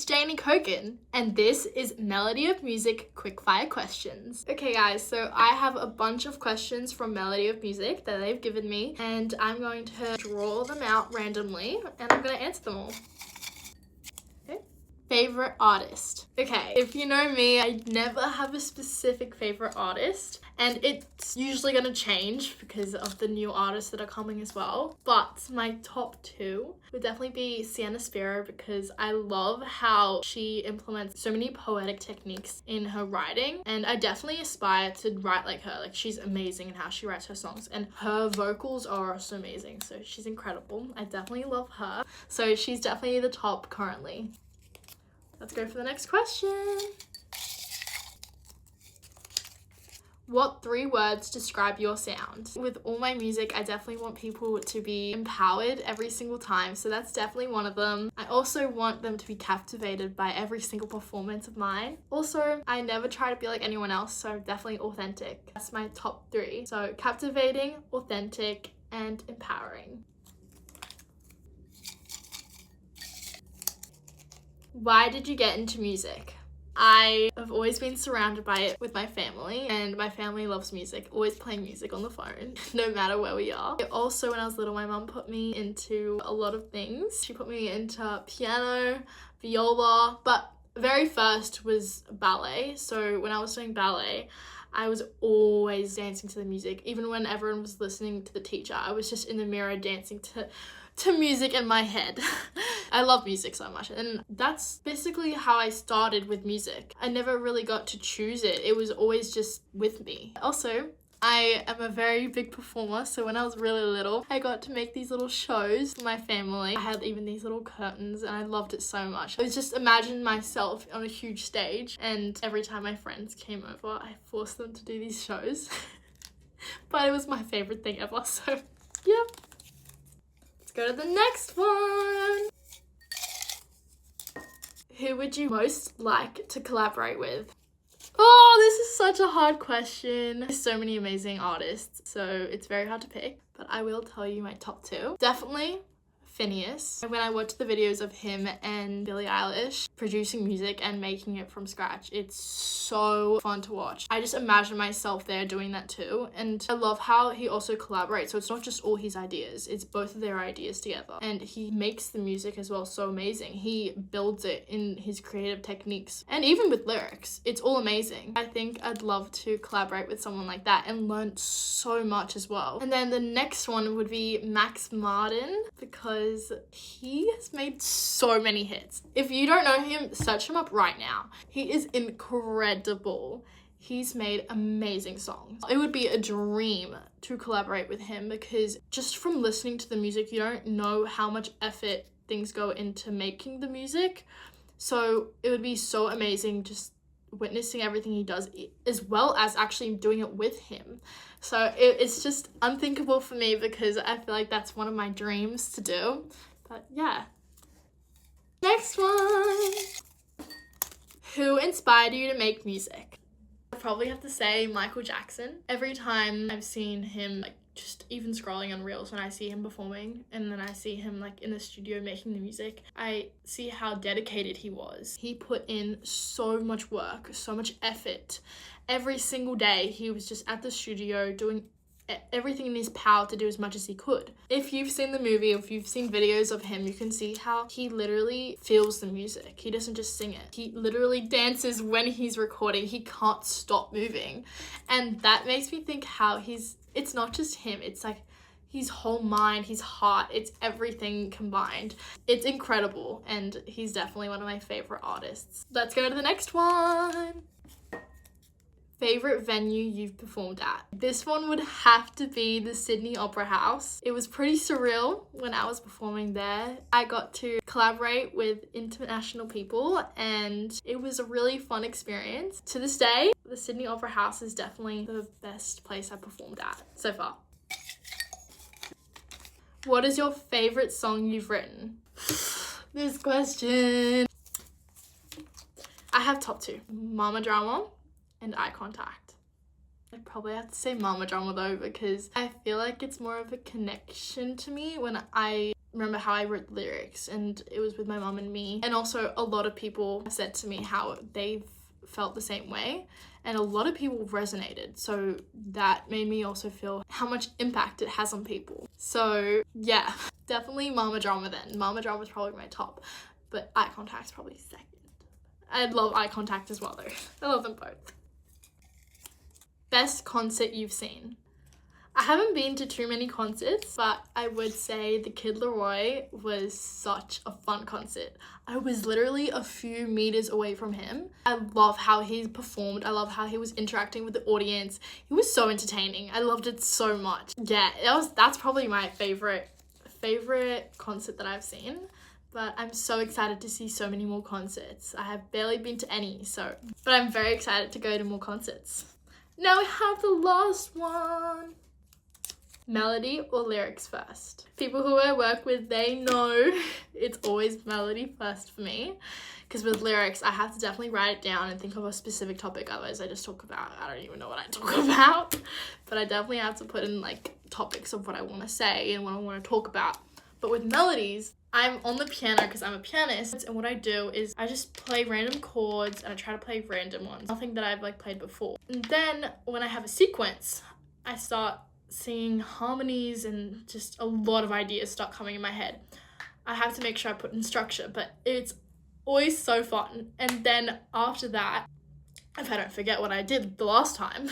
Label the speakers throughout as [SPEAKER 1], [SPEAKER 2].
[SPEAKER 1] It's Janie Kogan, and this is Melody of Music Quickfire Questions. Okay guys, so I have a bunch of questions from Melody of Music that they've given me, and I'm going to draw them out randomly, and I'm going to answer them all. Okay. Favorite artist. Okay, if you know me, I never have a specific favorite artist, and it's usually going to change because of the new artists that are coming as well. But my top two would definitely be Sienna Spiro, because I love how she implements so many poetic techniques in her writing, and I definitely aspire to write like her. Like, she's amazing in how she writes her songs, and her vocals are so amazing, so she's incredible. I definitely love her, so she's definitely the top currently. Let's go for the next question. What 3 words describe your sound? With all my music, I definitely want people to be empowered every single time, so that's definitely one of them. I also want them to be captivated by every single performance of mine. Also, I never try to be like anyone else, so definitely authentic. That's my top 3. So captivating, authentic, and empowering. Why did you get into music? I have always been surrounded by it with my family, and my family loves music, always playing music on the phone, no matter where we are. Also, when I was little, my mum put me into a lot of things. She put me into piano, viola, but very first was ballet. So when I was doing ballet, I was always dancing to the music. Even when everyone was listening to the teacher, I was just in the mirror dancing to music in my head. I love music so much, and that's basically how I started with music. I never really got to choose it. It was always just with me. Also, I am a very big performer, so when I was really little, I got to make these little shows for my family. I had even these little curtains, and I loved it so much. I was just imagining myself on a huge stage, and every time my friends came over, I forced them to do these shows. But it was my favorite thing ever, so yeah. Let's go to the next one. Who would you most like to collaborate with? Oh, this is such a hard question. There's so many amazing artists, so it's very hard to pick, but I will tell you my top 2. Definitely Phineas. When I watch the videos of him and Billie Eilish producing music and making it from scratch, it's so fun to watch. I just imagine myself there doing that too, and I love how he also collaborates, so it's not just all his ideas, it's both of their ideas together, and he makes the music as well so amazing. He builds it in his creative techniques, and even with lyrics, it's all amazing. I think I'd love to collaborate with someone like that and learn so much as well. And then the next one would be Max Martin, because he has made so many hits. If you don't know him, search him up right now. He is incredible. He's made amazing songs. It would be a dream to collaborate with him, because just from listening to the music, you don't know how much effort things go into making the music. So it would be so amazing just witnessing everything he does, as well as actually doing it with him. So it's just unthinkable for me, because I feel like that's one of my dreams to do. But yeah. Next one. Who inspired you to make music? I probably have to say Michael Jackson. Every time I've seen him, like, just even scrolling on Reels, when I see him performing and then I see him like in the studio making the music, I see how dedicated he was. He put in so much work, so much effort. Every single day he was just at the studio doing everything in his power to do as much as he could. If you've seen the movie, if you've seen videos of him, you can see how he literally feels the music. He doesn't just sing it. He literally dances when he's recording. He can't stop moving. And that makes me think how it's not just him, it's like his whole mind, his heart, it's everything combined. It's incredible, and he's definitely one of my favorite artists. Let's go to the next one. Favorite venue you've performed at? This one would have to be the Sydney Opera House. It was pretty surreal when I was performing there. I got to collaborate with international people, and it was a really fun experience. To this day, the Sydney Opera House is definitely the best place I've performed at so far. What is your favorite song you've written? This question. I have top 2. Mama Drama and Eye Contact. I'd probably have to say Mama Drama though, because I feel like it's more of a connection to me when I remember how I wrote the lyrics, and it was with my mum and me. And also a lot of people have said to me how they've felt the same way, and a lot of people resonated, so that made me also feel how much impact it has on people. So yeah, definitely Mama Drama then. Mama Drama is probably my top, but Eye Contact's probably second. I love Eye Contact as well though. I love them both. Best concert you've seen? I haven't been to too many concerts, but I would say the Kid Laroi was such a fun concert. I was literally a few meters away from him. I love how he performed. I love how he was interacting with the audience. He was so entertaining. I loved it so much. Yeah, that's probably my favorite concert that I've seen. But I'm so excited to see so many more concerts. I have barely been to any, but I'm very excited to go to more concerts. Now we have the last one. Melody or lyrics first? People who I work with, they know it's always melody first for me, because with lyrics I have to definitely write it down and think of a specific topic, otherwise I just talk about, I don't even know what I talk about, but I definitely have to put in like topics of what I want to say and what I want to talk about. But with melodies, I'm on the piano because I'm a pianist, and what I do is I just play random chords and I try to play random ones, nothing that I've like played before. And then when I have a sequence, I start singing harmonies and just a lot of ideas start coming in my head. I have to make sure I put in structure, but it's always so fun. And then after that, if I don't forget what I did the last time,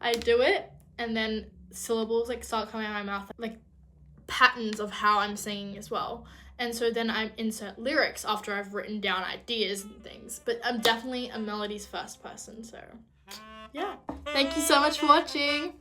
[SPEAKER 1] I do it, and then syllables like start coming out of my mouth, like patterns of how I'm singing as well. And so then I insert lyrics after I've written down ideas and things. But I'm definitely a melodies first person, so yeah. Thank you so much for watching.